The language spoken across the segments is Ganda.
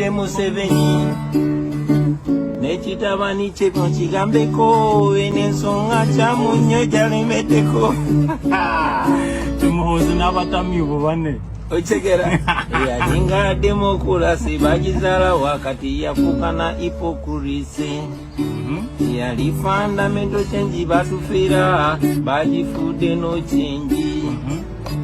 Yoweri Museveni nekitabani kye kigambeko enensonga kyamu nnyo gyalemeddeko tumuhozi n'abatamyubu banne ochegera yalinga demokrasi bagizaala wakati yafukana hypocrisy yali fundamental change batufira bagifudde no change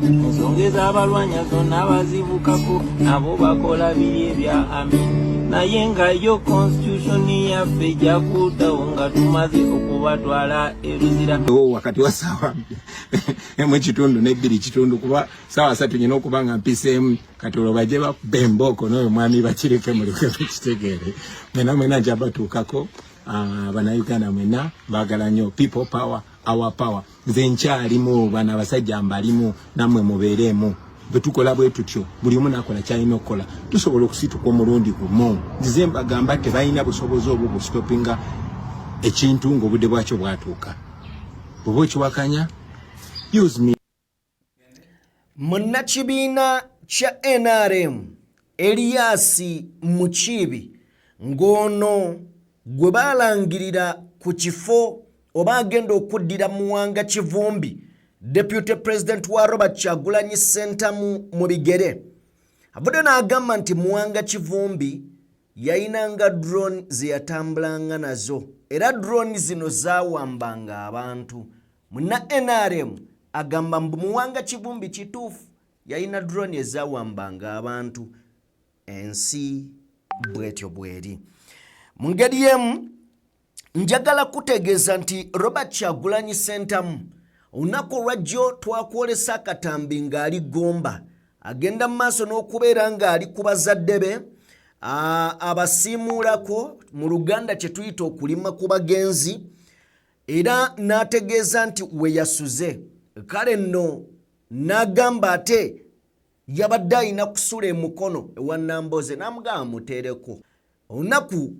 ensonga ez'abalwanya zonna bazivukako nabo bakola biri ebya amen naye nga yo constitution yaffe jakuddawo nga tumaze okubatwala eruzira wakati wa sawa emu kitundu n'ebbiri kitundu kuba sawa 3 nyina okuba nga mpiseemu kati olwo bajje bakubba emboko n'oyo mwami bakireke muleke tukitegeere mwena nja batuukako bannayuganda mwena baagala nnyo people power our power nze nkyalimu bana abasajja mbalimu nammwe mubeeremu bwe tukola bwe tutyo buli omu nakola kyalina okukola tusobola okusituka omulundi gumu nzize mbagamba tebalina busobozi obwo busitopinga ekintu ng'obudde bwakyo bwatuuka bw'oba okiwakanya use me. Munnakibiina kya NRM Elias Mukiibi ng'ono gwe baalangirira ku kifo oba agenda okuddira Muwanga Kivumbi Deputy President wa Robert Kyagulanyi Ssentamu mu bigere avudde n'agamba nti Muwanga Kivumbi yayinanga drone ze yatambulanga nazo era drone zino zaawambanga abantu. Munna NRM agamba mbu Muwanga Kivumbi kituufu yayina drone ezaawambanga abantu ensi bwetyo bweri. Mu ngeri yemu njagala kutegeeza nti Robert Kyagulanyi Ssentamu olunaku olwajjo twakwolesa akatambi ng'ali Gomba agenda mu maaso n'okubeera ng'ali ku bazadde be abasiimuulako mu Luganda kye tuyita okulima ku bagenzi era n'ategeeza nti we yasuze kale nno n'agamba ate yabadde alina kusula emukono ewa Namboze n'amugamba muteereko. Olunaku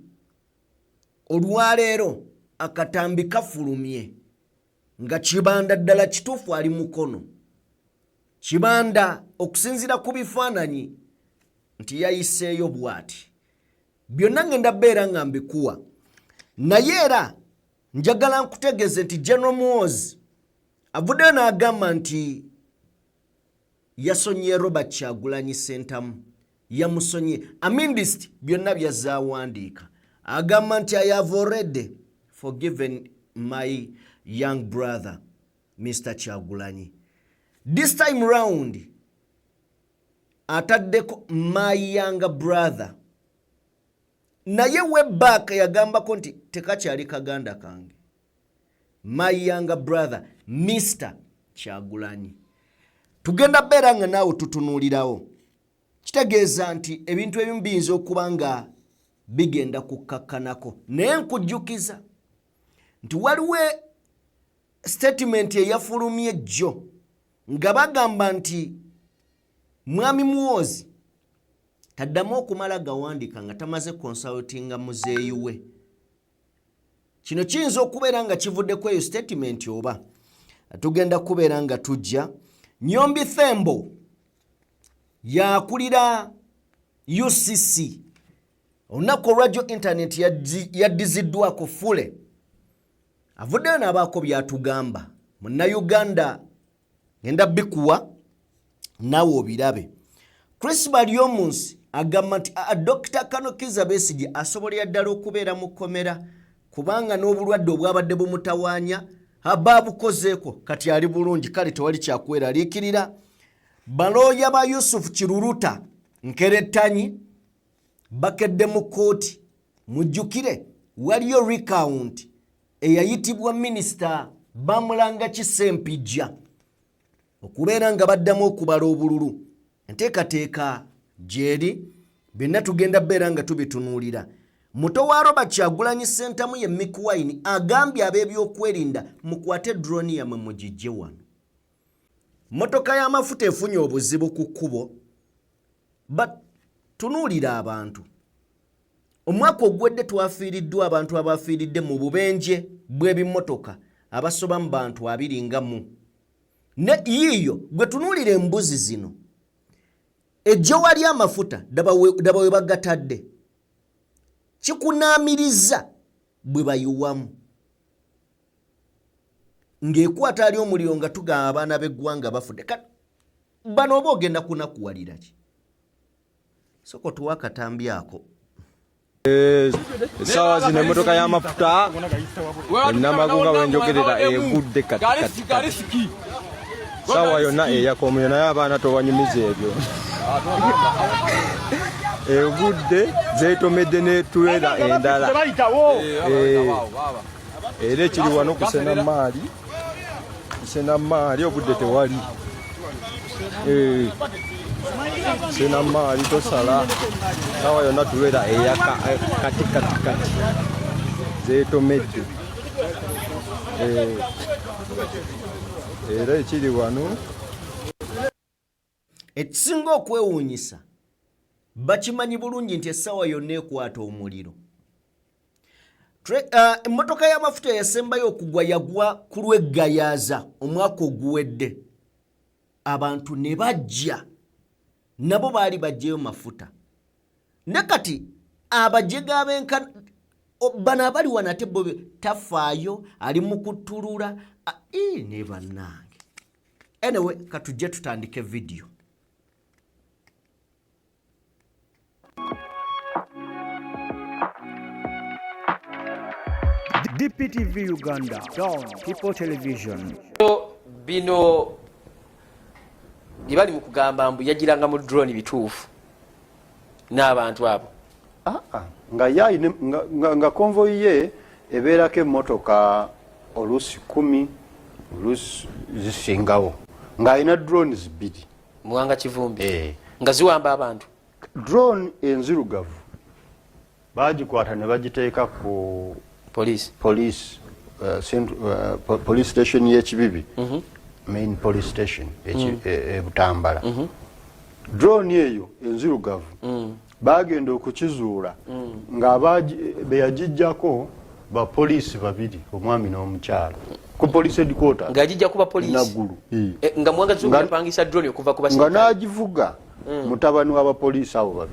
olwaleero akatambi kafulumye nga Kibanda ddala kituufu ali mukono. Kibanda okusinziira ku bifaananyi nti yayiseeyo bw'ati. Byonna ngenda bbeera nga mbikuwa naye era njagala nkutegeeze nti General Muhoozi avuddeyo n'agamba nti yasonye Robert Kyagulanyi Ssentamu yamusonye amindist byonna byazaawandiika agamba nti I have already forgiven my young brother Mr. Kyagulanyi. This time round ataddeko my younger brother naye we back yagambako nti tekakyali kaganda kange my younger brother Mr. Kyagulanyi. Tugenda beera nga naawe tutunuulirawo kitegeeza nti ebintu ebimu biyinza okuba nga bigenda kukakkanako naye nkujjukiza nti waliwo statement eyafulumye jjo nga bagamba nti Mwami Muhoozi taddamu okumala gawandiika nga tamaze consultinga muzeeyi we. Kino kiyinza okubeera nga kivuddeko eyo statement oba tugenda kubeera nga tujja. Nyombi Thembo yakulira UCC olunaku olwajjo internet yaddiziddwako fule avuddeyo n'abaako byatugamba munnayuganda ngenda bikuwa naawe obirabe. Chris Baryomunsi agamba nti Dr. Kano Kizza Besigye asobolera ddala okubeera mu kkomera kubanga n'obulwadde obwabadde bumutawaanya baabukozeeko kati ali bulungi kale tewali kyakweraliikirira. Balooya ba Yusufu Kiruruta Nkerettanyi bakedde mu kkooti. Mujjukire waliyo recount eyayitibwa minisita Bamulanga Kisempijja okubeera nga baddamu okubala obululu. Enteekateeka gyeri byonna tugenda bbeera nga tubitunuulira. Muto wa Robert Kyagulanyi Ssentamu ye Mick Wine agambye ab'ebyokwerinda mukwate drone yammwe mugijje wano. Motoka y'amafuta efunye obuzibu ku kkubo tunuulira abantu. Omwaka ogwedde twafiiriddwa abantu abafiiridde mu bubenje bw'ebimmotoka abasoba mu bantu 24. Ne yiyo gwe tunuulira embuzi zino ejjo wali amafuta daba we bagatadde Kikunaamiriza bwe bayiwamu ng'ekwata ali omuliro nga tugamba abaana b'eggwanga bafudde. Bano oba ogenda kunakuwalira ki? Soko tuwa akatambi ako. Sawa zino emmotoka y'amafuta Namagunga wenjogerera egudde kati. Sawa yonna eyakomye naye abaana tobanyumiza ebyo. Egudde zeetomedde n'etulera endala. Era ekiri wano kusena maali obudde tewali. Sena maali tosala. Sawa yonna tulera eyaka kati zeetomedde. Era ekiri wano ekisinga okwewuunyisa bakimanyi bulungi nti essaawa yonna ekwata omuliro. Emmotoka y'amafuta eyasembayo okugwa yagwa ku lw'eggayaaza omwaka oguwedde. Abantu ne bajja nabo baali bajjeyo mafuta. Ne kati abajega bano abali wano ate bo tafaayo ali mu kuttulula ne bannange. Anyway, katujje tutandike video. DPTV Uganda, Dawn People Television. Bino bali mu kugamba mbu yagiranga mu drone bituufu n'abantu abo. Nga yaine nga convoy ye ebeerako emmotoka oluusi 10 oluusi zisingawo ng'alina drones 2 Muwanga Kivumbi nga ziwamba abantu. Drone enzirugavu baagikwata ne bagiteeka ku police station y'Ekibibi, main police station Butambala. Drone eyo enzirugavu bagenda okukizuula nga be yagijjako ba police 2 omwami n'omukyala ku police headquarters nga agijja kuba police naggulu nga Muwanga Kivumbi yapangisa drone okuva ku nga n'agivuga mutabani w'abapoliisi abo 2.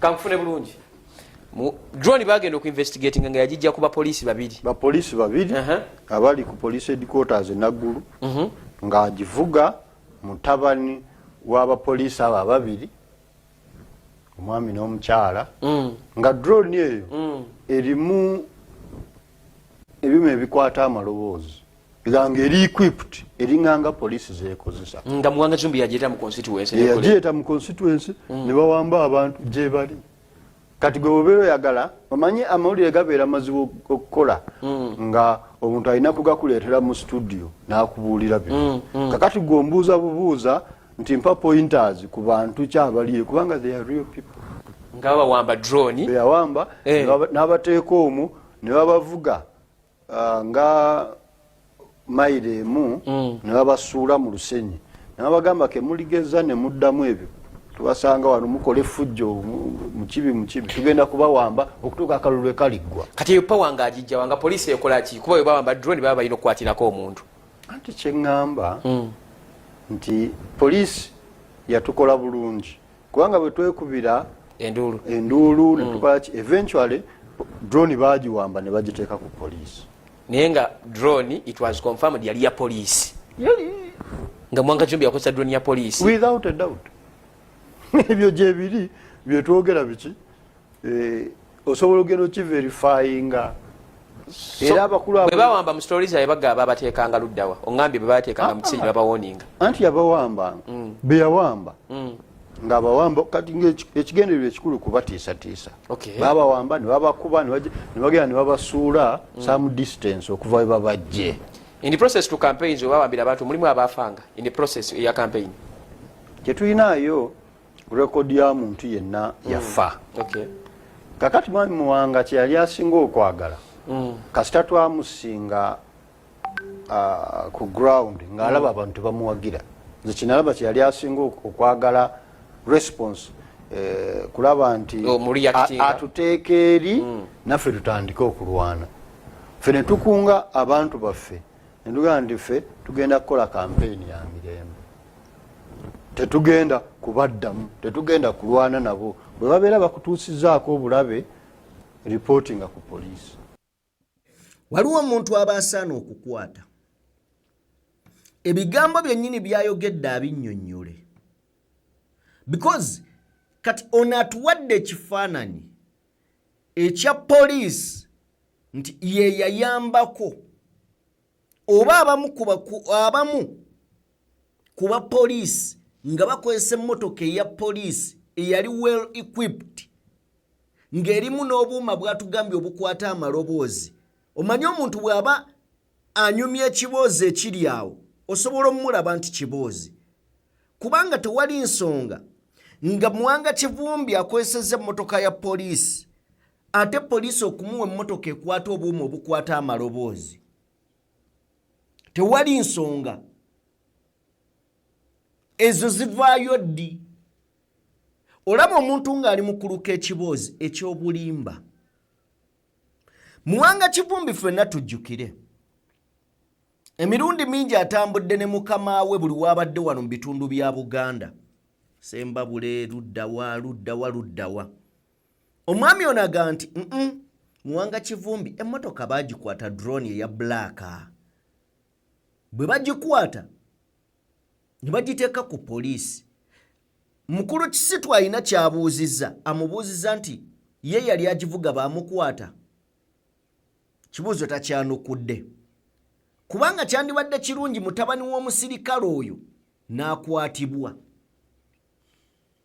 Kankufune bulungi. Drone bagenda okuinvestigating nga yagijja kuba police 2. Ba police 2 abali ku police headquarters naggulu nga agivuga mutabani w'abapoliisi abo 2 omwami n'omukyala nga drone eyo erimu ebyuma ebikwata amaloboozi nga eri equipped eringanga police zeekozesa nga Muwanga Kivumbi yagireeta mu constituency yagireeta mu constituency ne bawamba abantu gye bali. Kati gwe obeera oyagala omanye amawulire gabeera mazibu okukola nga omuntu alina kugakuleetera mu studio n'akubuulira bino. Kakati gwe ombuuza bubuuza nti mpa pointers ku bantu kyabaliyo kubanga they are real people. Nga bawamba drone beyawamba n'abateeka omwo ne babavuga nga maire emu ne babasuula mu lusenyi ne babagamba ke muligeza ne muddamu ebyo tubasanga wano mukole fujjo mu kibi tugenda kubawamba okutuuka akalulu ekaliggwa. Kati eyo pawa nga agijja wanga poliisi ekola ki kuba bwe bawamba drone baba balina okukwatirako omuntu. Anti kye ŋŋamba nti poliisi yatukola bulungi kubanga bwe twekubira enduulu ne tukola ki eventually drone baagiwamba ne bagiteeka ku poliisi. Naye nga drone it was confirmed yali ya poliisi. Nga Muwanga Kivumbi yakozesa drone ya poliisi. Without a doubt. Ebyo gye biri bye twogera biki osobola ogenda okiverifyinga. Era abakulu abo bwe bawamba mu stories aye bagaba abateekanga luddawa ongambye bwe bateekanga mu kiseera babawoninga anti yabawamba be yawamba ng'abawamba kati ekigendererwa ekikulu kubatiisatiisa. Babawamba ne babakuba ne bagenda ne babasuula some distance okuva we babajje. In the process to campaigns bawambira abantu mulimu abaafanga in the process ya campaign. Kye tulinayo rekodi ya muntu yenna yafa. Kakati mwami Muwanga kye yali asinga okwagala kasita twamusinga ku ground ng'alaba abantu bamuwagira. Nze kinalaba kye yali asinga okwagala response kulaba nti atuteeka eri naffe tutandike okulwana. Ffe ne tukunga abantu baffe ne tugamba nti ffe tugenda kukola kampeyini ya mirembe. Tetugenda kubaddamu, tetugenda kulwana nabo. Bwe babeera bakutuusizaako obulabe reportinga ku police. Waliwo omuntu abasaana okukwata ebigambo byennyini byayogedde abinnyonnyole, because kati ono atuwadde ekifaananyi ekya poliisi nti ye yayambako oba abamu ku bapoliisi nga bakozesa emmotoka eya poliisi eyali well equipped ng'erimu n'obuuma bwatugambye obukwata amaloboozi. Omanyi omuntu bw'aba anyumya ekiboozi ekiri awo osobola omulaba nti kiboozi, kubanga tewali nsonga nga Muwanga Kivumbi akozesezza emmotoka ya poliisi ate poliisi okumuwa emmotoka ekwata obuuma obukwata amaloboozi. Tewali nsonga, ezo zivaayo ddi. Olaba omuntu ng'ali mu kuluka ekiboozi eky'obulimba. Muwanga Kivumbi ffenna tujjukire emirundi mingi atambudde ne mukama we buli wabadde wano mu bitundu bya Buganda, Sembabule, luddawa. Omwami ono aga nti Muwanga Kivumbi emmotoka baagikwata drone eya blaaka. Bwe bagikwata ne bagiteeka ku poliisi. Mukulu Kisitu alina kyabuuzizza, amubuuzizza nti ye yali agivuga baamukwata. Kibuuzo takyanukudde, kubanga kyandibadde kirungi mutabani w'omusirikale oyo n'akwatibwa.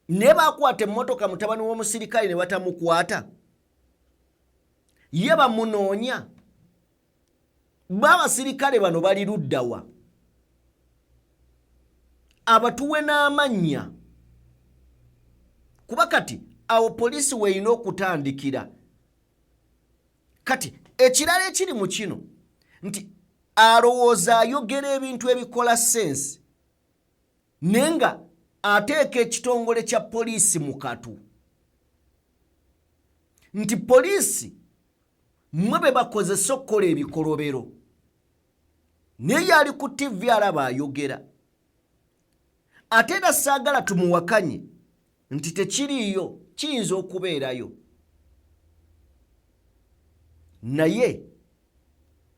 Ne baakwata emmotoka mutabani w'omusirikale ne batamukwata, ye bamunoonya. B'abasirikale bano bali luddawa? Abatuwe n'amannya, kuba kati awo poliisi weeyina okutandikira. Kati ekirala ekiri mu kino nti alowooza ayogera ebintu ebikola sense naye nga ateeka ekitongole kya poliisi mu katu. Nti poliisi mmwe be bakozesa okukola ebikolobero, naye yali ku TV alaba ayogera. Ate era saagala tumuwakanye nti tekiriiyo, kiyinza okubeerayo, naye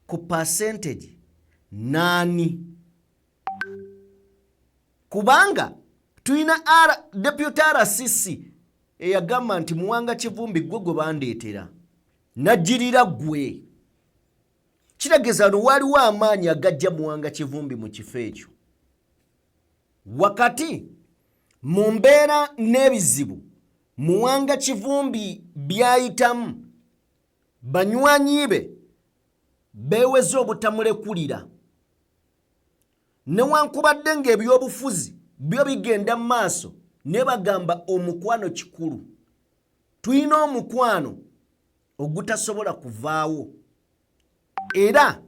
ku percentage nani? Kubanga tulina Deputy RCC eyagamba nti Muwanga Kivumbi gwe bandeetera najjirira gwe. Kitegeeza no waliwo amaanyi agajja Muwanga Kivumbi mu kifo ekyo. Wakati mu mbeera n'ebizibu Muwanga Kivumbi byayitamu, banywanyi be beeweze obutamulekulira, newankubadde ng'ebyobufuzi byo bigenda mu maaso ne bagamba omukwano kikulu. Tulina omukwano ogutasobola kuvaawo, era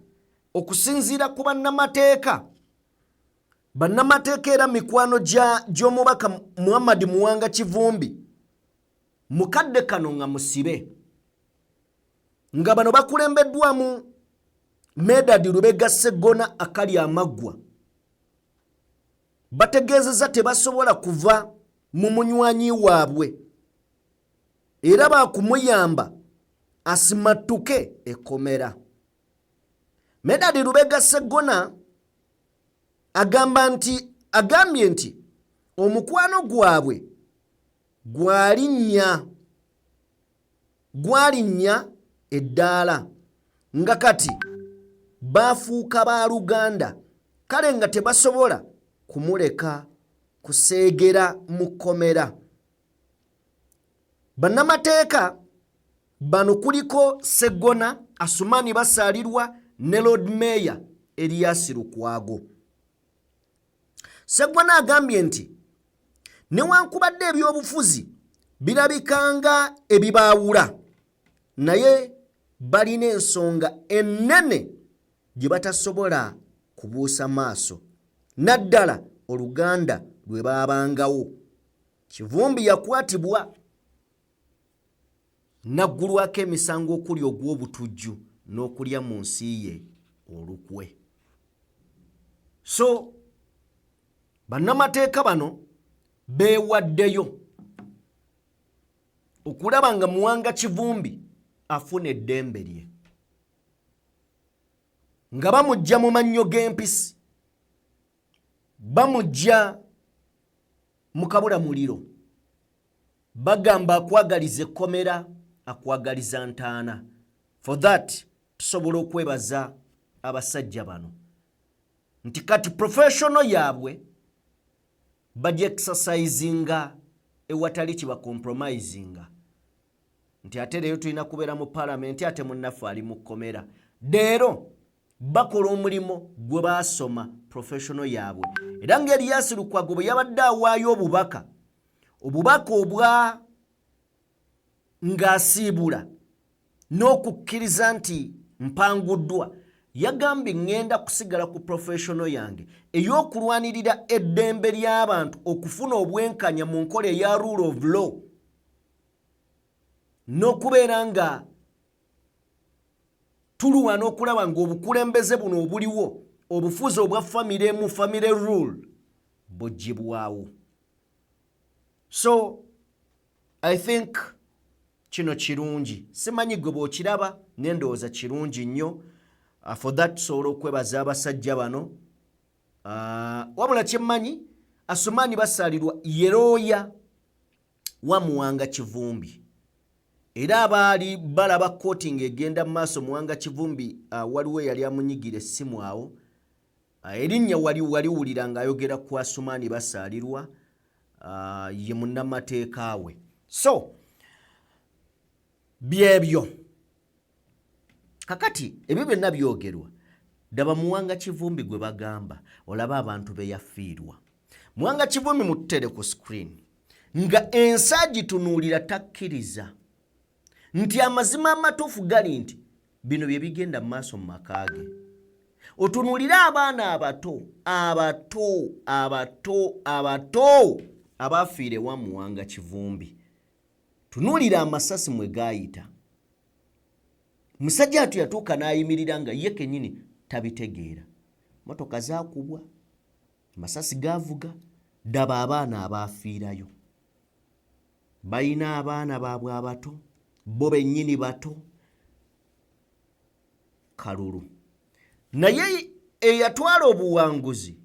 okusinziira ku bannamateeka era mikwano gy'omubaka Muhammad Muwanga Kivumbi mukadde kano nga musibe, nga bano bakulembeddwamu Medad Lubega Sseggona akali amaggwa. Bategeezezza tebasobola kuva mu munywanyi waabwe era baakumuyamba asimattuke ekkomera. Medad Lubega Sseggona agambye nti omukwano gwabwe gwalinnya eddaala nga kati baafuuka ba Luganda, kale nga tebasobola kumuleka kuseegera mu kkomera. Bannamateeka bano kuliko Sseggona, Asumani Basaalirwa ne Lord Mayor Erias Lukwago. Sseggona agambye nti newankubadde ebyobufuzi birabikanga ebibaawula, naye balina ensonga ennene gye batasobola kubuusa maaso, naddala Oluganda lwe baabangawo. Kivumbi yakwatibwa naggulwako emisango okuli ogw'obutujju n'okulya mu nsi ye olukwe. So bannamateeka bano beewaddeyo okulaba nga Muwanga Kivumbi afune eddembe lye nga bamujja mu mannyo g'empisi bamujja mu kabula muliro bagamba akwagaliza ekkomera akwagaliza ntaana. For that tusobola okwebaza abasajja bano nti kati professional yaabwe bajja exercisinga ewatali kiba compromisinga nti ate leero tulina kubeera mu palamenti ate munnaffe ali mu kkomera. Leero bakola omulimu gwe baasoma professional yaabwe era ng'Erias Lukwago bwe yabadde awaayo obubaka obwa ng'asiibula n'okukkiriza nti mpanguddwa yagambye ngenda kusigala ku professional yange ey'okulwanirira eddembe ly'abantu okufuna obwenkanya mu nkola eya rule of law n'okubeera nga tuluwana okulaba ng'obukulembeze buno obuliwo obufuzi obwa family emu family rule bugibwawo. So I think kino kirungi simanyi gwe bw'okiraba n'endowooza kirungi nnyo. For that tusobola okwebaza abasajja bano wabula kyemmanyi Asumani basaalirwa yerooya wa Muwanga Kivumbi era abaali balaba kooti ng'egenda mu maaso Muwanga Kivumbi waliwo yali amunyigira essimu awo erinnya waliwulira ng'ayogera ku Asumani basaalirwa ye munnamateeka we. So byebyo kakati ebyo byonna byogerwa daba Muwanga Kivumbi gwe bagamba olaba abantu be yafiirwa. Muwanga Kivumbi mututere ku screen nga ensaji tunuulira takkiriza nti amazima amatuufu gali nti bino bye bigenda mu maaso mu maka ge. Otunuulira abaana abato abafiire wa Muwanga Kivumbi. Tunuulira amasasi mwe gaayita. Musajja atu yatuuka n'ayimirira nga ye kennyini tabitegeera. Motoka zaakubwa, masasi gaavuga, daba abaana abaafiirayo. Bayina abaana baabwe abato, bo bennyini bato. Kalulu. Naye eyatwala obuwanguzi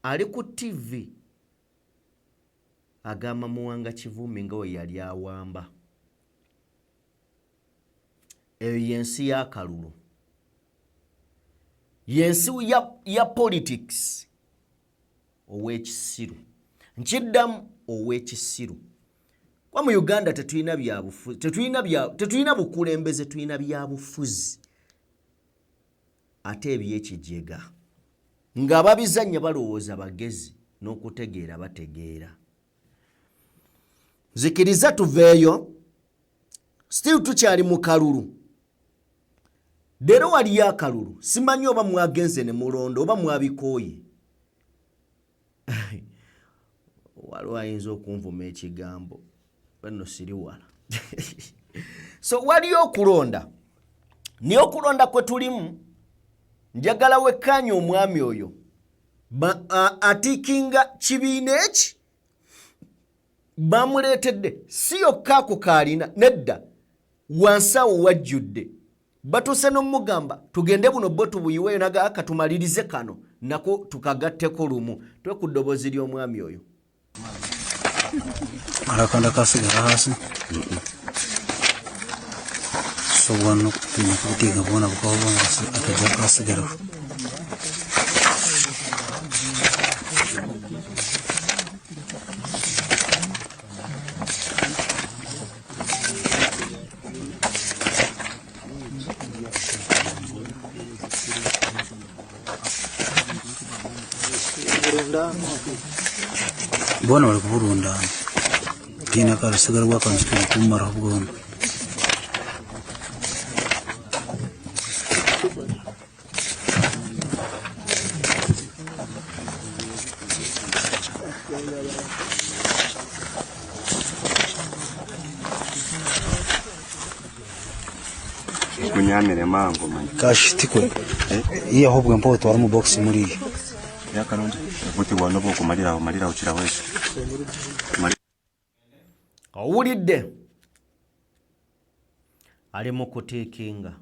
ali ku TV agamba Muwanga Kivumbi nga we yali awamba. Eyo yensi ya kalulu. Yensi ya politics ow'ekisiru. Nkiddamu ow'ekisiru. Kwa mu Uganda tetulina byabufuzi, tetulina bukulembeze, tulina byabufuzi. Ate eby'ekijega nga babizannya balowooza bagezi n'okutegeera bategeera. Zikiriza tuveeyo, still tukyali mu kalulu. Leero waliyo akalulu, simanyi oba mwagenze ne mulondo oba mwabikooye. Waliwo ayinza okunvuma ekigambo, bano siri wala. So waliyo okulonda. Niyo okulonda kwe tulimu, njagala wekkaanya omwami oyo atikinga kibiina eki bamuleetedde si yokka ako kaalina nedda wansi awo wajjudde. Batuuse n'omugamba tugende buno bo tubuyiweeyo naga katumalirize kano nako tukagatteko lumu. Twe ku ddoboozi ly'omwami oyo. Alakanda kasigala hasi. So wano kutiga bona bukawo ataja kasigala. Bona wali kuburunda tina karasigara wakansikira kumara bwona. Kunyamire mango man. Kashitiko. Iya hobwe mpoto ari mu box muri. Yakalonje kuti wano bwo kumalira ukira wese. Owulidde ali mu kuteekinga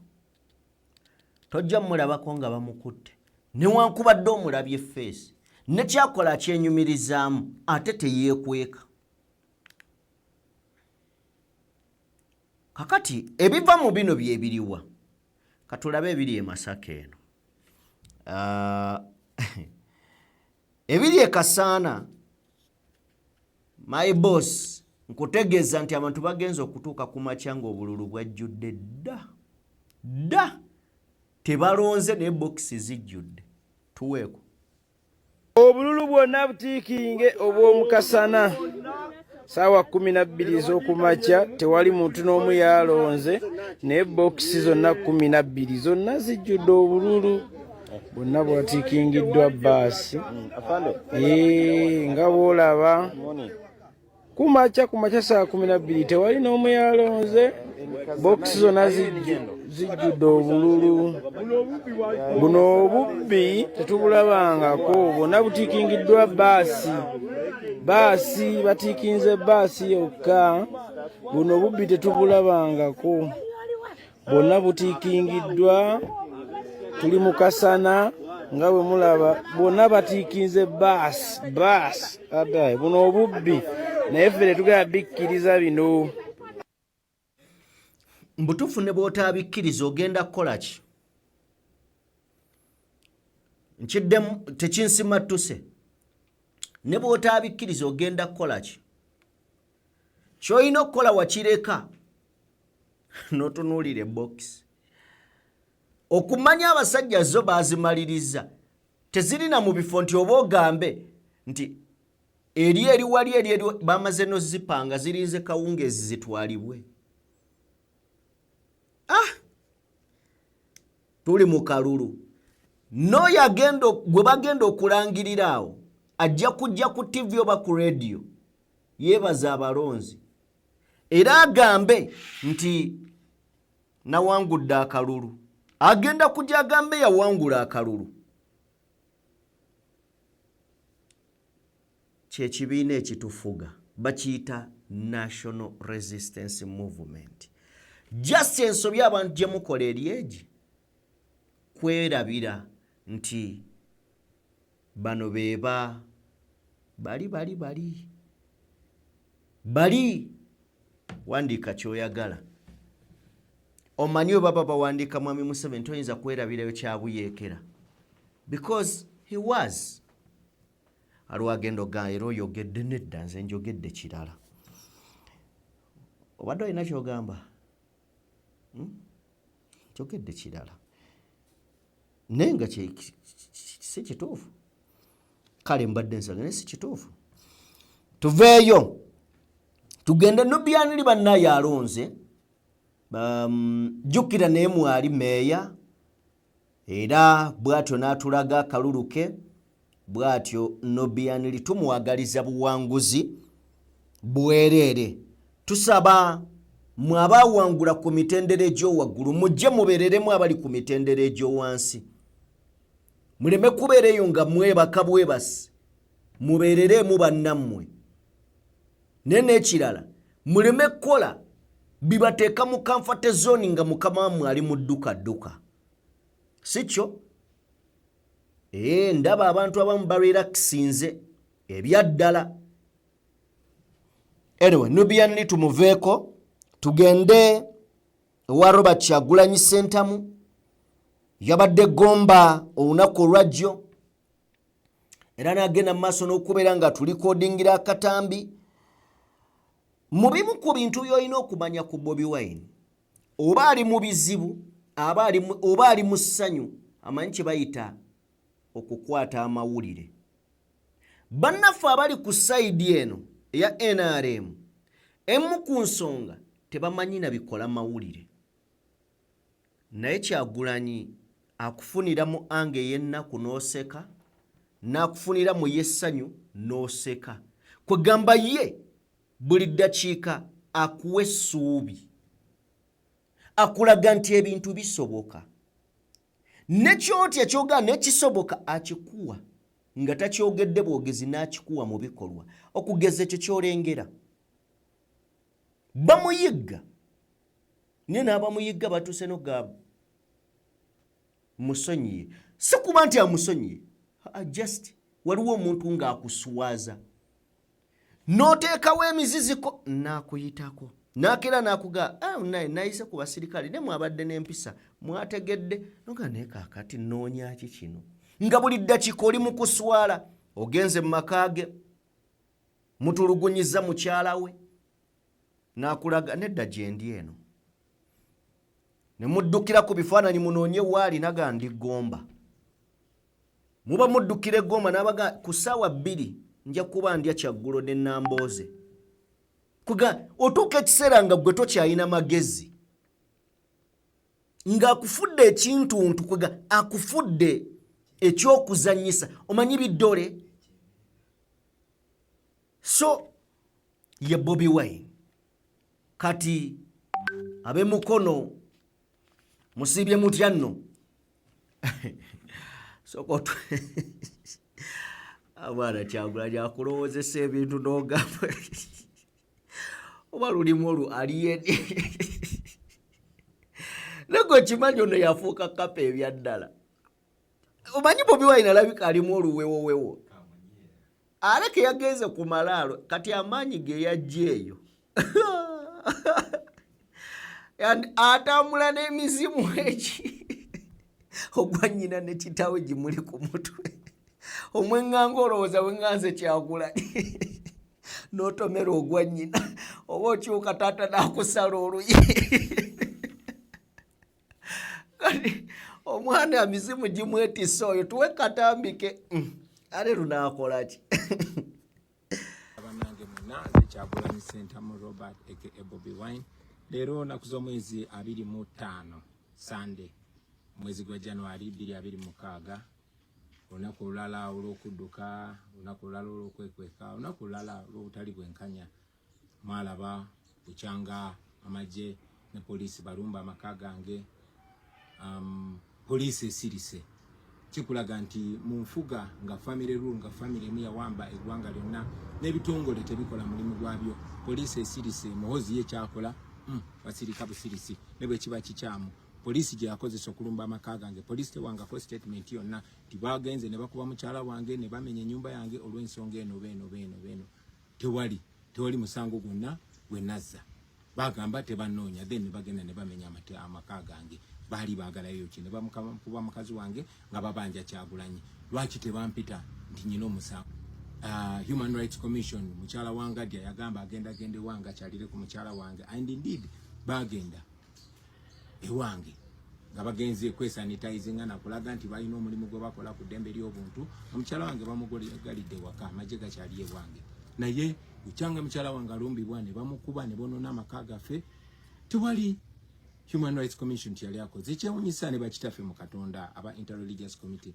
tojja mulabako nga bamukutte newankubadde omulabye face nekyakola akyenyumirizaamu ate teyeekweka. Kakati ebiva mu bino byebiriwa katulabe ebiri e Masaka eno. Ebiri e Kasaana my boss nkutegeeza nti abantu bagenza okutuuka ku makya ng'obululu bwajjudde dda tebalonze ne bokisi zijjudde tuweeko obululu bwonna butiikinge obw'omu Kasana saawa 12 ez'okumakya tewali muntu n'omu yalonze naye bokisi zonna 12 zonna zijjudde obululu bwonna bwatiikingiddwa baasi nga bw'olaba kumakya saa 12 tewali n'omu yalonze bokisi zonna zijjudde obululu. Buno obubbi tetubulabangako bwonna butiikingiddwa baasi batiikinze baasi yokka. Buno obubbi tetubulabangako bwonna butiikingiddwa. Tuli mu Kasana nga bwe mulaba bwonna batiikinze baasi adaye buno obubbi naye ffe tetugenda bikkiriza bino. Mbutuufu ne bw'otaabikkiriza ogenda kukola ki? Nkiddemu tekinsimattuse. Ne bw'otaabikkiriza ogenda kukola ki? Ky'olina okukola wakireka n'otunuulira ebbokisi. Okumanya abasajja zo baazimaliriza tezirina mu bifo nti oba ogambe nti eri wali bamaze n'ozipanga zirinze kawungeezi zitwalibwe. Tuli mu kalulu n'oyo gwe bagenda okulangirira awo ajja kujja ku TV oba ku radio yeebaza abalonzi era agambe nti nawangudde akalulu. Agenda kujja agambe yawangula akalulu. Kyekibiina ekitufuga bakiyita National Resistance Movement. Just ensobi abantu gye mukola eryegi kwerabira nti bano beeba bali wandiika kyoyagala. Omanyi oba baba wandiika Mwami Museveni toyinza kwerabirayo kyabuyeekera because he was alwagendo gaero yogedde nedda nze njogedde kirala. Obadde olina kyogamba? Njogedde kirala naye nga si kituufu. Kale mbadde nsanga naye si kituufu. Tuveeyo tugende Nubian bannaye alonze. Jjukira naye mwali meeya era bw'atyo n'atulaga akalulu ke bw'atyo Nubian tumuwagaliza buwanguzi bwereere. Tusaba mwe abaawangula ku mitendera egy'owaggulu mujje mubeereremu abali ku mitendera egy'owansi. Muleme kubeereyo nga mwebaka bwebasi, mubeereremu bannammwe. Naye n'ekirala muleme kukola bibateeka mu comfort zone nga mukama wammwe ali mu dduka. Si kyo? Ndaba abantu abamu barelaxinze ebyaddala. Anyway, Nubian tumuveeko tugende ewa Robert Kyagulanyi Ssentamu. Yabadde gomba olunaku olwajjo era n'agenda mu maaso n'okubeera nga tulikodingira akatambi. Mu bimu ku bintu by'olina okumanya ku Bobi Wine oba ali mu bizibu oba ali mu ssanyu amanyi kye bayita okukwata amawulire. Bannaffe abali ku sayidi eno eya NRM emu ku nsonga tebamanyi na bikola mawulire. Naye Kyagulanyi akufunira mu ange y'ennaku n'oseka n'akufunira mu y'essanyu n'oseka. Kwegamba ye buli ddakiika akuwa essuubi akulaga nti ebintu bisoboka. Nekyotya kyoga nekisoboka akikuwa nga takyogedde bwogezi n'akikuwa mu bikolwa. Okugeza ekyo kyolengera bamuyigga nina abamuyigga batuse no gabo musonyi si kuba nti amusonyi just waliwo omuntu ng'akuswaza n'oteekawo emiziziko n'akuyitako n'akera n'akuga nayise ku basirikale ne mwabadde n'empisa mwategedde noga naye kaakati nnoonya ki kino nga buli ddakiika oli mu kuswala ogenze mu maka ge mutulugunyiza mukyala we n'akulaga nedda gye ndi eno ne muddukira ku bifaananyi munoonye waali naga ndi Gomba muba muddukira Gomba n'abaga ku ssaawa 2 nja kuba ndya Kyaggulo ne Nambooze kuga otuuka ekiseera nga gwe tokyalina magezi ng'akufudde ekintuntu kuga akufudde ekyokuzannyisa omanyi biddole so ye Bobi Wine kati ab'emukono musibye mutya nno sokoto abana Kyagulanyi akulowozesa ebintu n'ogamba oba lulimu olwo aliyedi nego kimanyi ono yafuuka kapa ebyaddala omanyi Bobi Wine alabika alimu oluwewowewo aleke yagenze ku malaalo kati amaanyi ge yajja eyo atambula n'emizimu eki ogwa nnyina ne kitawe gimuli ku mutwe omweŋŋanga olowooza weŋŋanze Kyagulanyi n'otomera ogwa nnyina oba okyuka taata n'akusala oluyi kati omwana emizimu gimwetisa oyo tuwe katambike ale lunaakolaki abanange munaze Kyagulanyi Ssentamu Robert aka Bobi Wine leero naku z'omwezi 25 Sunday mwezi gwa January 2026 olunaku olulala olw'okudduka olunaku olulala olw'okwekweka olunaku olulala olw'obutali bwenkanya mwalaba bukyanga amagye ne poliisi balumba amaka gange poliisi esirise kikulaga nti mu nfuga nga family rule nga family emu yawamba eggwanga lyonna n'ebitongole tebikola mulimu gwabyo poliisi esirise muhozi ye kyakola basirika busirisi ne bwe kiba kikyamu poliisi gye yakozesa okulumba amaka gange poliisi tewangako statement yonna tibagenze ne bakuba mukyala wange ne bamenya ennyumba yange olw'ensonga eno beeno tewali musango gwonna gwe nazza bagamba tebanoonya then ne bagenda ne bamenya amaka gange baali baagalayo ki ne bamukuba mukazi wange nga babanja Kyagulanyi lwaki tebampita nti nyina omusango Human Rights Commission mukyala wange adya yagamba agende wange akyalire ku mukyala wange and indeed bagenda ewange nga bagenze kwesanitizinga nakulaga nti balina omulimu gwe bakola ku ddembe ly'obuntu omukyala wange bamugalidde waka amagye gakyali ewange naye bukyanga mukyala wange alumbibwa ne bamukuba ne bonoona amaka gaffe tewali Human Rights Commission yali akoze ekyewuunyisa ne bakitaffe mu Katonda aba Interreligious Committee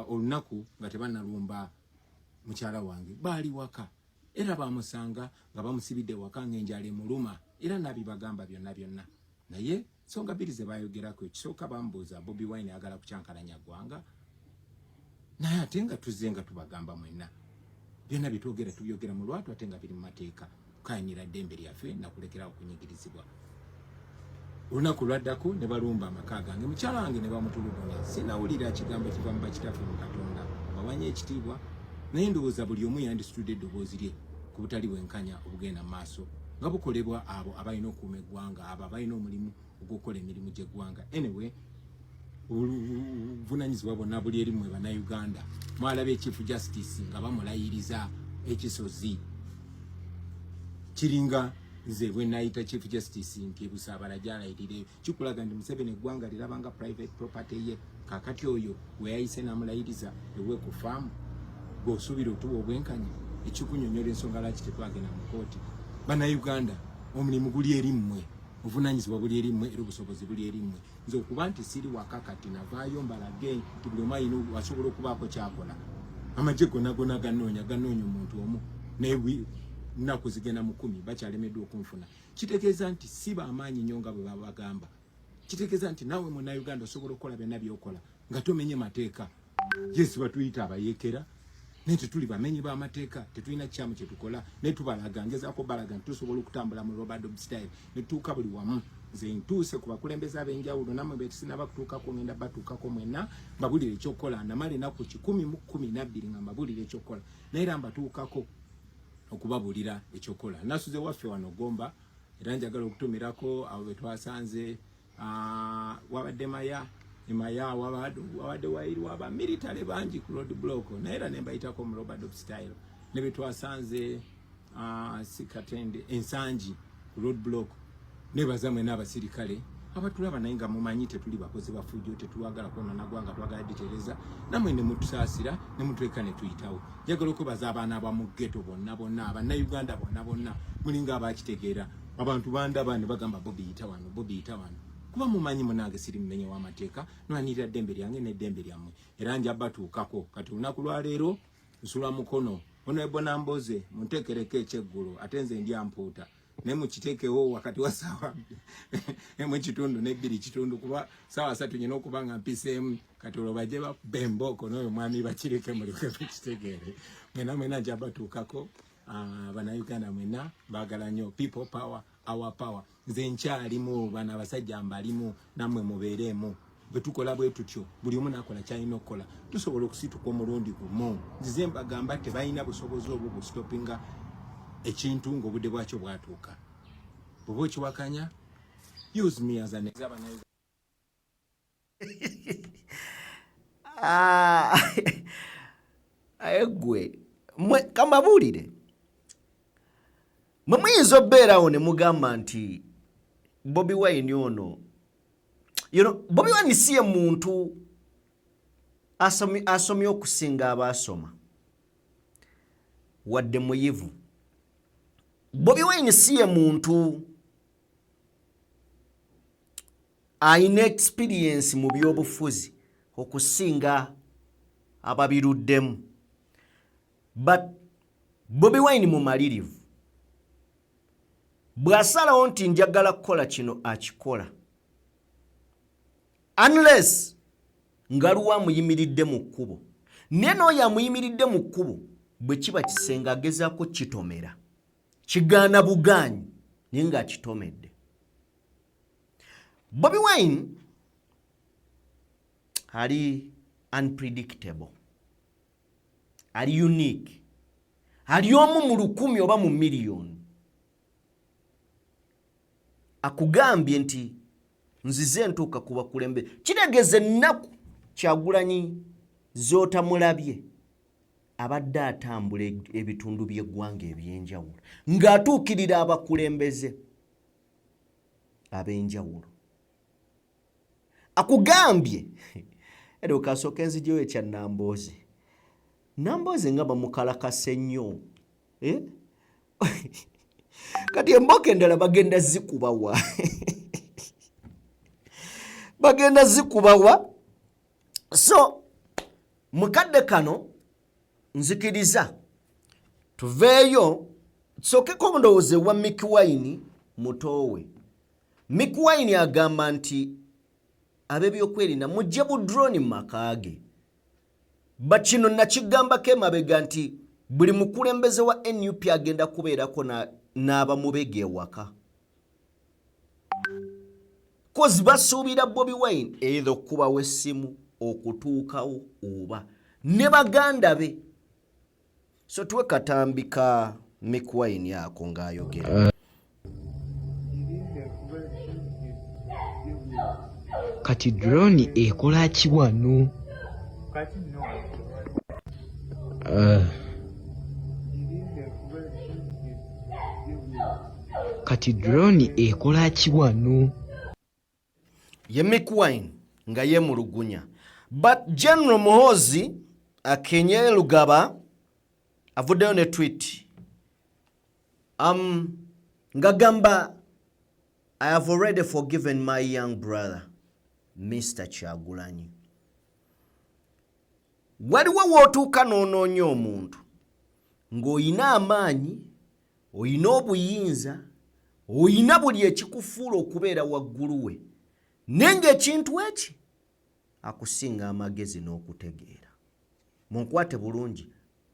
olunaku nga tebanalumba mukyala wange baali waka era bamusanga nga bamusibidde waka ng'enjala emuluma era nabibagamba byonna naye songa bbiri ze bayogerako ekisooka bamubuuza Bobi Wine ayagala kukyankalanya ggwanga naye ate nga tuzze nga tubagamba mwenna byonna byetwogera tubyogera mu lwatu ate nga biri mu mateeka kukayinira ddembe lyaffe nakulekerawo okunyigirizibwa olunaku lwaddako ne balumba amaka gange mukyala wange ne bamutulugunya sinawulira kigambo kiva mu bakitaffe mu Katonda bawanye ekitiibwa naye ndowooza buli omu yandisitudde eddoboozi lye ku butali bwenkanya obugenda mu maaso nga bukolebwa abo abalina okuuma eggwanga abo abalina omulimu ogw'okukola emirimu gy'eggwanga anyway obuvunanyizibwa bonna buli eri mmwe bannayuganda mwalaba Chief Justice nga bamulayiriza ekisozi kiringa nze bwe nayita Chief Justice nti Busaabala alayirire kikulaga nti Museveni eggwanga lirabanga private property ye kakati oyo we yayise n'amulayiriza ewe ku faamu bw'osuubira otuwa obwenkanya ekikunyonyola ensonga lwaki tetwagenda mu kooti bannayuganda omulimu guli eri mmwe obuvunanyizibwa buli eri mmwe era obusobozi buli eri mmwe nze okuba nti siri waka kati navaayo mbalage nti buli omu alina asobola okubaako kyakola amagye gonna ganoonya omuntu omu naye nnaku zigenda mu 10 bakyalemeddwa okunfuna kitegeeza nti si bamaanyi nnyo nga bwe babagamba kitegeeza nti naawe munnayuganda osobola okukola byonna byokola nga tomenye mateeka yes batuyita abayeekera nete tuli bamenyi ba mateeka tetulina kyamu kye tukola ne tubalaga ngezaako balaga tusobola okutambula mu Robert style ne tuuka buli wamu nze ntuuse ku bakulembeze ab'enjawulo namwe betusina bakutuukako ngenda batuukako mwenna mbabulire ekyokukola namala ennaku 10-12 nga mbabulire ekyokukola naye era mbatuukako okubabuulira ekyokukola nasuze waffe wano Gomba era njagala okutumirako abo betwasanze wabadde Maya wabadde wairwa aba military bangi ku road block naye era ne mbayitako mu Robert style ne betwasanze sikatende ensangi ku road block ne bazamwe n'abasirikale abatulaba naye nga mumanyi tetuli bakozi bafujo tetwagala kuonana gwanga twagala ditereza namwe ne mutusaasira ne mutweka ne tuyitawo njagala okubaza abaana abamu ghetto bonna Uganda bonna mulinga abakitegeera abantu bandaba ne bagamba Bobby yita wano kuba mumanyi munange siri mmenye wa mateeka nwanirira ddembe lyange n'eddembe lyammwe era njabatuukako kati lunaku lwa leero nsula mukono ono ebona mboze munteekereko ekyeggulo ate nze ndi ampuuta ne mukiteekewo wakati wa saawa emu kitundu n'ebbiri kitundu kuba saawa 3 nyina okuba nga mpiseemu kati olwo bajje bakubba embooko n'oyo mwami bakireke muleke tukitegeere mwena njabatuukako Bannayuganda mwenna baagala nnyo people power our power nze nkyalimu bana abasajja mbalimu nammwe mubeeremu bwe tukola bwe tutyo buli omu nakola kyalina okukola tusobola okusituka omulundi gumu nzize mbagamba tebalina busobozi obwo busitopinga ekintu ng'obudde bwakyo bwatuuka bw'oba okiwakanya use me as an example. Gwe kambabuulire mwe muyinza obbeerawo ne mugamba nti Bobi Wine ono Bobi Wine si ye muntu asomye okusinga abaasoma wadde muyivu. Bobi Wine si ye muntu ayina experience mu byobufuzi okusinga ababiruddemu, but Bobi Wine mumalirivu. Bw'asalawo nti njagala kukola kino akikola, unless ngaluwa amuyimiridde mu kkubo. Naye n'oyo amuyimiridde mu kkubo bwe kiba kisenga agezaako kitomera, kigaana bugaanyi naye ng'akitomedde. Bobi Wine ali unpredictable, ali unique, ali omu mu 1,000 oba mu miliyoni. Akugambye nti nzize ntuuka ku bakulembeze, kiregeze ennaku Kyagulanyi z'otamulabye abadde atambula ebitundu by'eggwanga eby'enjawulo ng'atuukirira abakulembeze ab'enjawulo. Akugambye ero kasooka enzijyoyo ekya Nambooze. Nambooze nga bamukalakase nnyo, kati emboka endala bagenda zikubawa bagenda zikubawa. So mukadde kano nzikiriza tuveeyo tusokeko ndowooze wa Mick Wine mutowe. Mick Wine agamba nti ab'ebyokwerinda mujje bu drone mu maka ge, but kino nakigambako emabega nti buli mukulembeze wa NUP agenda kubeerako n'abamubega ewaka, kozi basuubira Bobi Wine either okubawo essimu okutuukawo oba ne baganda be. So tuwe katambika Mick Wine ako ng'ayogera. Kati drone ekola ki wano? Kati drone ekola ki wano? Ye Mick Wine nga yemulugunya. But General Muhoozi Akenye Lugaba avuddeyo ne tweet ngagamba, I have already forgiven my young brother Mr. Kyagulanyi. Waliwo wootuuka n'onoonya omuntu ng'oyina amaanyi, oyina obuyinza, oyina buli ekikufuula okubeera waggulu we, naye ng'ekintu eki akusinga amagezi n'okutegeera. Munkwate bulungi,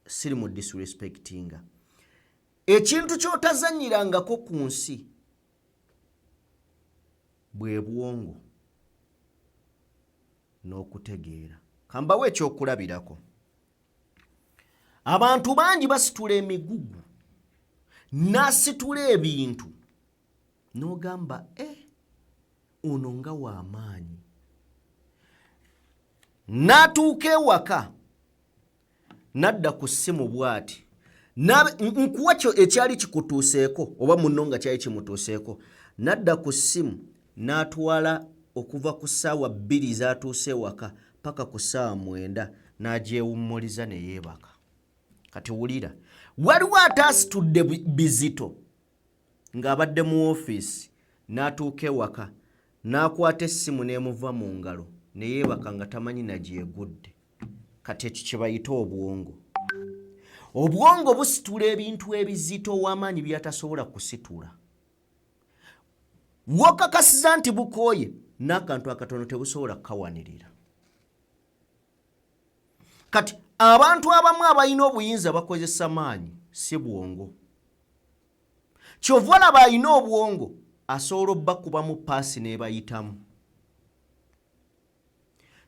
siri mu disrespectinga ekintu kyotazanyirangako ku nsi bwe bwongo n'okutegeera. Kambawo ekyokulabirako. Abantu bangi basitula emigugu nasitula ebintu n'ogamba ono nga w'amaanyi. N'atuuka ewaka nadda ku ssimu bw'ati nkuwa kyo ekyali kikutuuseeko oba munno nga kyali kimutuuseeko. Nadda ku ssimu n'atwala okuva ku ssaawa 2 z'atuuse ewaka paka ku ssaawa 9 n'agyewummuliza ne yeebaka. Kati wulira, waliwo ataasitudde bizito ng'abadde mu woofiisi n'atuuka ewaka n'akwata essimu n'emuva mu ngalo ne yeebaka nga tamanyi na gyegudde. Kati ekyo kye bayita obwongo. Obwongo busitula ebintu ebizito ow'amaanyi by'atasobola kusitula. Wokakasiza nti bukooye n'akantu akatono tebusobola kukawanirira. Kati abantu abamu abalina obuyinza bakozesa maanyi si bwongo. Kyova olaba alina obwongo asobola obbakubamu paasi n'ebayitamu.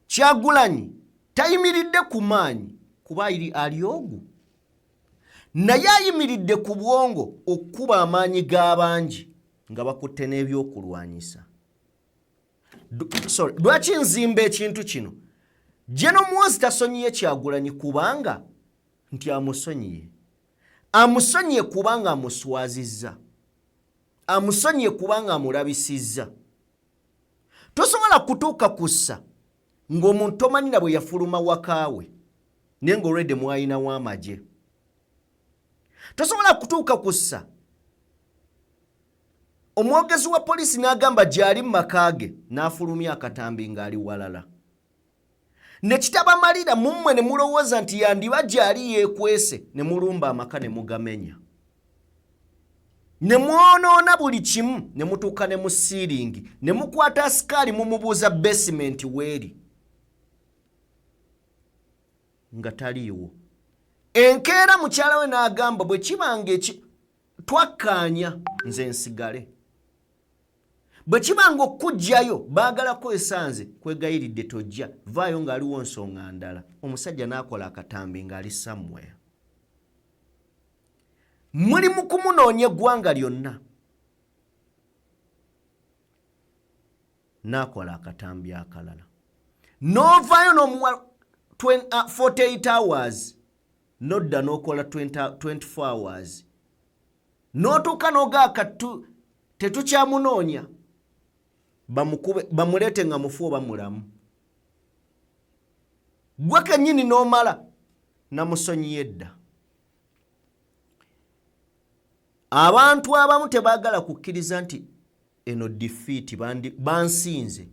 Kyagulanyi tayimiridde ku maanyi kuba ali ogu. Naye ayimiridde ku bwongo okuba amaanyi g'abangi nga bakutte n'ebyokulwanyisa. Lwaki nzimba ekintu kino? General Muhoozi tasonyiye Kyagulanyi kubanga nti amusonyiye. Amusonyiye kubanga amuswazizza. Amusonyiye kubanga amulabisizza. Tosobola kutuuka kussa ng'omuntu tomanyi na bwe yafuluma wakaawe naye ng'olwedde mwayinawo amagye. Tosobola kutuuka kussa omwogezi wa poliisi n'agamba gy'ali mu maka ge n'afulumya akatambi ng'ali walala. Ne kitabamalira mummwe ne mulowooza nti yandiba gy'ali yeekwese ne mulumba amaka ne mugamenya. Ne mwonoona buli kimu ne mutuuka ne mu siiringi ne mukwata asikaali mumubuuza basement weeri nga taliiwo. Enkeera mukyala we n'agamba bwe kibanga twakkaanya nze nsigale. Bwe kibanga okujjayo baagalako esanze kwegayiridde tojja vaayo ng'aliwo nsonga ndala. Omusajja n'akola akatambi ng'ali somewhere. Muli mu kumunoonya eggwanga lyonna. N'akola akatambi akalala. N'ovaayo n'omuwa 48 hours. Nodda n'okola 24 hours. N'otuuka n'ogaaka tetukyamunoonya. Bamuleete nga mufu oba mulamu. Gwe kennyini n'omala namusonyiye dda. Abantu abamu tebaagala kukkiriza nti eno defeat bansinze.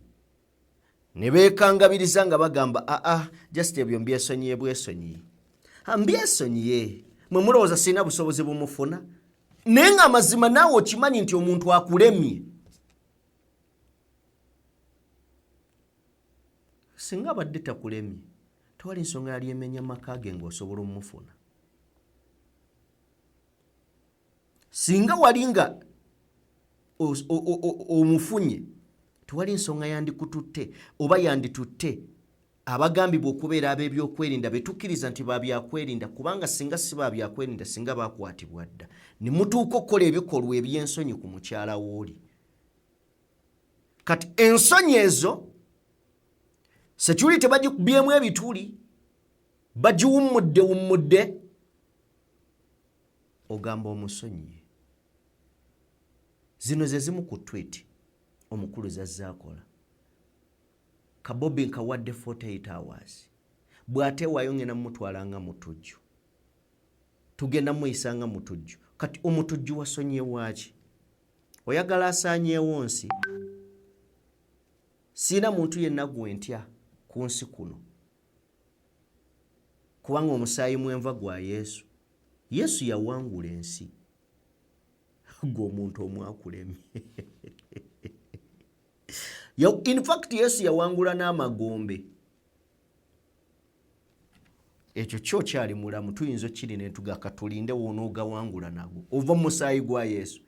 Ne beekangabiriza nga bagamba just ebyo mbyesonyiye bwesonyiye. Mbyesonyiye mwe mulowooza sirina busobozi bumufuna. Naye nga mazima naawe okimanyi nti omuntu akulemye. Singa abadde takulemye tewali nsonga yali emenya maka ge ng'osobola omufuna. Singa wali nga omufunye tewali nsonga yandikututte oba yanditutte abagambibwa okubeera ab'ebyokwerinda betukkiriza nti babyakwerinda kubanga singa si babyakwerinda singa baakwatibwa dda ne mutuuka okukola ebikolwa eby'ensonyi ku mukyala w'oli. Kati ensonyi ezo Security tebagikubyemu ebituli bagiwummudde ogamba omusonyiye. Zino ze zimu ku tweet omukulu zazaakola. Kabobi nkawadde 48 hours. Bw'ateewaayo ngenda mutwalanga mutujju. Tugenda muyisanga mutujju. Kati omutujju wasonyeewo ki? Oyagala asaanyeewo nsi? Sina muntu yenna gwe ntya ku nsi kuno. Kubanga omusaayi mwenva gwa Yesu. Yesu yawangula ensi. Gwe omuntu omwakulemye. In fact Yesu yawangula n'amagombe. ekyo kyokyali mulamu tuyinza okiri ne tugaka tulinde wonoogawangula nago ova mu musaayi gwa Yesu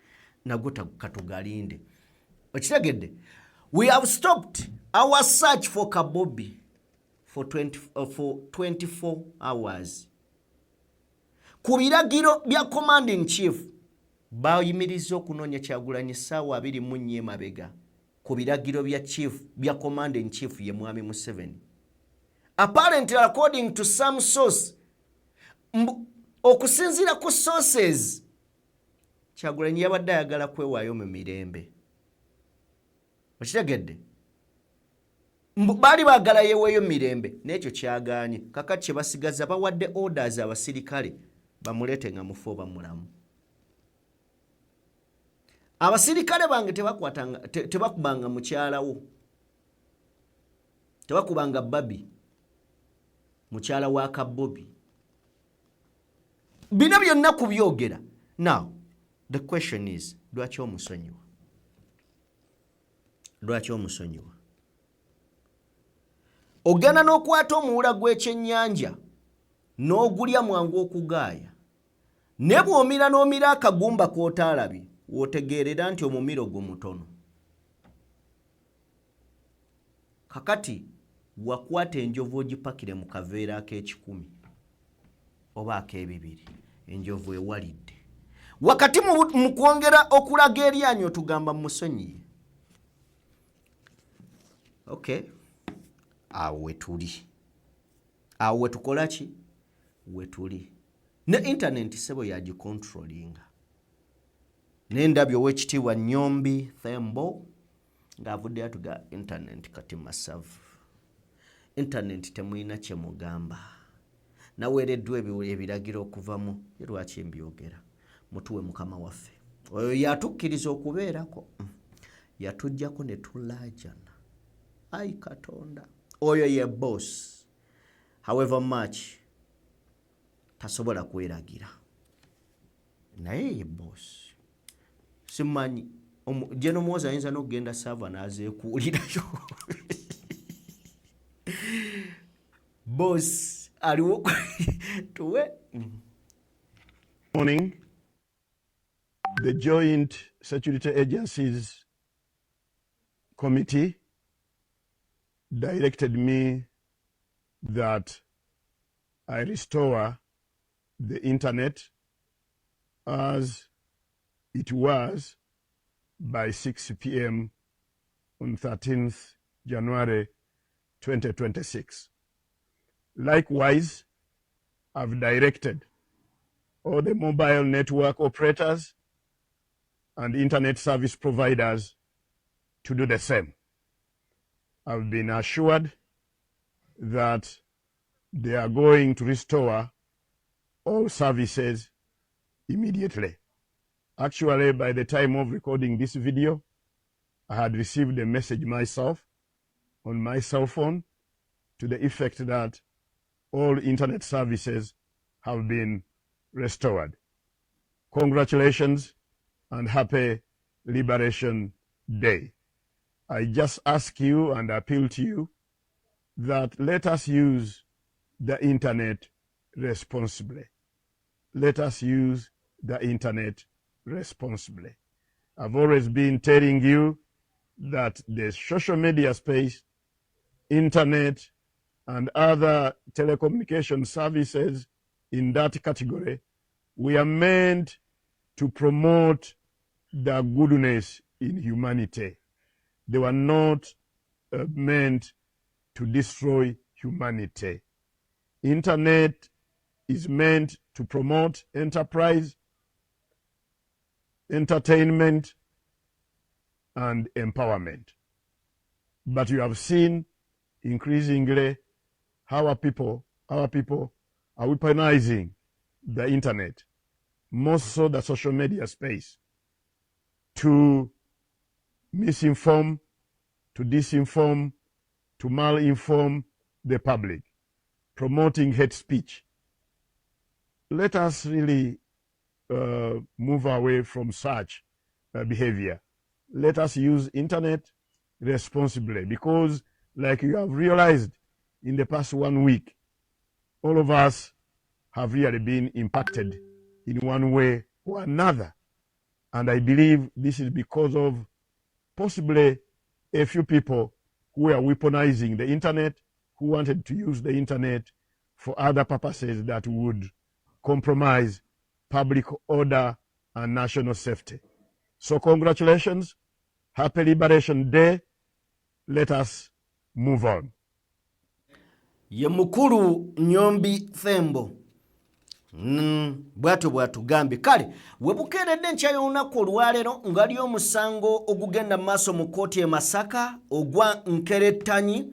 nago katugalinde okitegedde. We have stopped our search for Kabobi for 24 hours. Ku biragiro bya commanding chief bayimiriza okunoonya Kyagulanyi ssaawa 24 mabega ku biragiro bya chief bya commanding chief ye Mwami Museveni. Apparently, according to some source, okusinzira ku sources, Kyagulanyi yabadde ayagala kwewaayo mu mirembe. Okitegedde? Baali baagala yeeweeyo mu mirembe, n'ekyo kyagaanye. Kakati kye basigaza bawadde orders abasirikale bamuleete nga mufu oba mulamu. Abasirikale bange tebakubanga mukyalawo. Tebakubanga babi. Mukyala wa Kabobi. Bino byonna kubyogera. Now, the question is, lwaki omusonyiwa? Lwaki omusonyiwa? Ogana n'okwata omuwula gw'ekyennyanja n'ogulya mwangu okugaaya. Ne bw'omira n'omira akagumba k'otaalabye, w'otegeerera nti omumiro gwo mutono. Kakati wakwata enjovu ogipakire mu kaveera ak'ekikumi oba ak'ebibiri, enjovu ewalidde. Wakati mu kwongera okulaga eryanyi otugamba musonyiye. Okay. Awo wetuli. Awo wetukola ki? Wetuli. Ne internet sebo yagicontrollinga. N'endabyo w'ekitiibwa Nnyombi Thembo ng'avudde atuga internet kati masavu. Internet temuyina kye mugamba. Naweereddwa ebiragiro okuvamu lwaki mbyogera. Mutuwe Mukama waffe. Oyo yatukkiriza okubeerako. Yatuggyako ne tulaajana. Ai Katonda. Oyo ye boss. However much tasobola kweragira. Naye ye boss. Simanyi Jeno Muhoozi ayinza n'okugenda sava n'azeekuulirayo. Boss aliwo tuwe. Morning. The Joint Security Agencies Committee directed me that I restore the internet as it was by 6 p.m. on 13th January 2026. Likewise, I've directed all the mobile network operators and internet service providers to do the same. I've been assured that they are going to restore all services immediately. Actually, by the time of recording this video, I had received a message myself on my cell phone to the effect that all internet services have been restored. Congratulations and happy Liberation Day. I just ask you and appeal to you that let us use the internet responsibly. Let us use the internet responsibly. I've always been telling you that the social media space, internet, and other telecommunication services in that category, we are meant to promote the goodness in humanity. They were not meant to destroy humanity. Internet is meant to promote enterprise, entertainment, and empowerment. But you have seen increasingly how our people are weaponizing the internet, more so the social media space, to misinform, to disinform, to malinform the public, promoting hate speech. Let us really move away from such behavior. Let us use internet responsibly, because like you have realized in the past 1 week, all of us have really been impacted in one way or another. And I believe this is because of possibly a few people who were weaponizing the internet, who wanted to use the internet for other purposes that would compromise public order and national safety. So congratulations. Happy Liberation Day. Let us move on. Ye mukulu Nyombi Thembo. Bwatu gambi. Kale, webukeredde nchayo olunaku olwaleero ngali omusango ogugenda maaso mu kkooti e Masaka ogwa Nkerettanyi.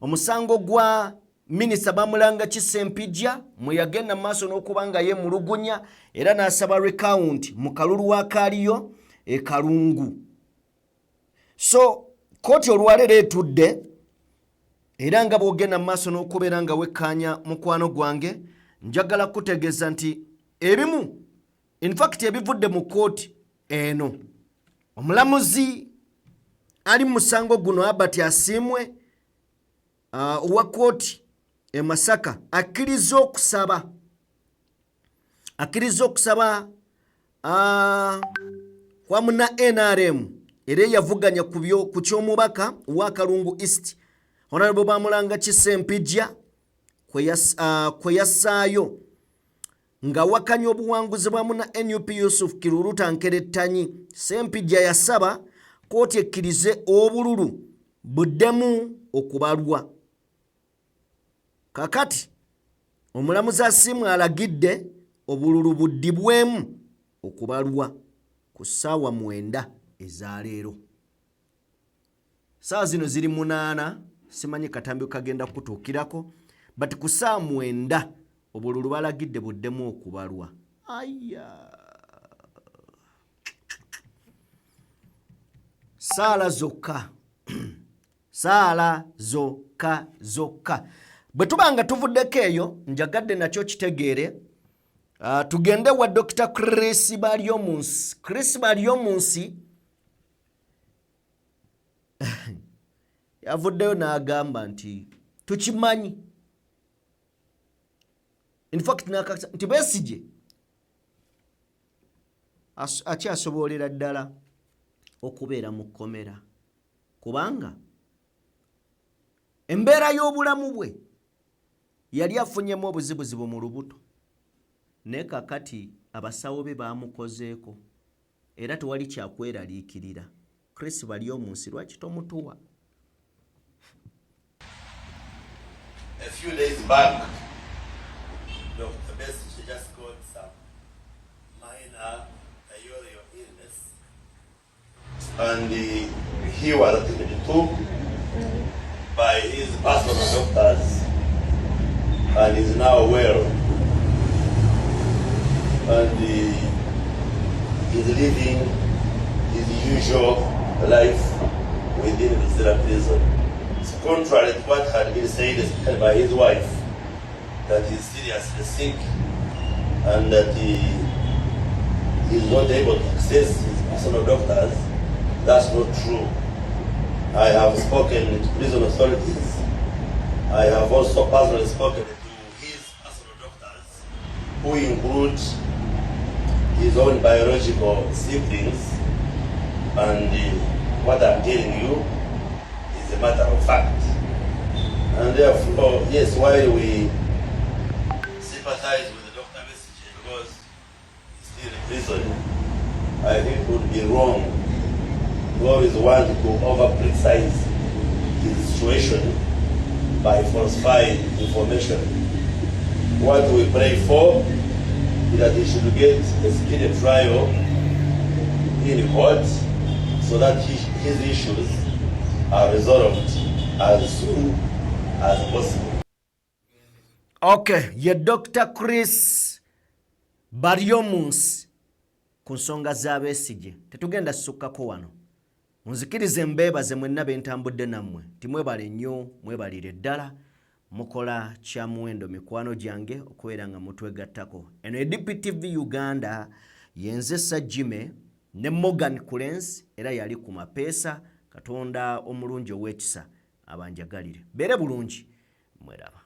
Omusango gwa Minisita Bamulanga Kisempijja mwe yagenda maaso n'okubanga ye mulugunya era n'asaba recount mu kalulu wa Kaaliyo e Kalungu. So, kkooti olwaleero etudde era nga bw'ogenda maaso n'okubeera nga wekkaanya mukwano gwange, njagala kutegeeza nti ebimu, in fact ebivudde mu kkooti eno, omulamuzi ali mu musango guno Albert Asiimwe owa kkooti e Masaka akkiriza okusaba kwa muna NRM era yavuganya ku ky'omubaka wa Kalungu East Honorable Bamulanga Kisempijja kwe yassaayo nga wakanya obuwanguzi bwa muna NUP Yusuf Kiruruta Nkerettanyi. Sempijja yasaba kkooti ekkirize obululu buddemu okubalwa. Kakati omulamuzi Asiimwe alagidde obululu buddibwemu okubalwa ku ssaawa 9 ezaleero. Ssaawa zino ziri 8, simanyi katambi kagenda kutuukirako, but ku ssaawa 9 obululu balagidde buddemu okubalwa. Aya. Saala zokka. Saala zokka. Bwe tubanga tuvuddeko eyo, njagadde nakyo kitegeere. Tugende wa Dr. Chris Baryomunsi. Chris Baryomunsi yavuddeyo n'agamba nti tukimanyi. In fact, nti Besigye akyasobolera ddala okubeera mu kkomera kubanga embeera y'obulamu bwe yali afunyemu obuzibuzibu mu lubuto, naye kakati abasawo be baamukozeeko era tewali kyakweraliikirira. Chris Baryomunsi lwaki tomutuwa? A few days back, Dr. Besigye just got some minor diarrheal illness, and he was attended to by his personal doctors and is now well, and is living his usual life within the Zira prison. It's contrary to what had been said by his wife, that he's seriously sick and that he is not able to access his personal doctors. That's not true. I have spoken to prison authorities. I have also personally spoken to his personal doctors, who include his own biological siblings, and what I'm telling you is a matter of fact. And therefore, yes, while we sympathize with Dr. Besigye because he's still in prison, I think it would be wrong to always want to over-precise his situation by falsifying information. What we pray for is that he should get a speedy trial in court so that his issues are resolved as soon as possible. Okay, ye Dr. Chris Baryomunsi ku nsonga za Besigye tetugenda sukkako wano. Munzikirize mbeebaze mwenna bentambudde nammwe. Timwebale nnyo, mwebalire ddala. Mukola kya muwendo mikwano gyange okubeera nga mutwegattako. Eno EDPTV Uganda yenze Sajjime ne Morgan Kulensi era yali ku mapeesa. Katonda omulungi ow'ekisa abanjagalire. Beere bulungi, mweraba.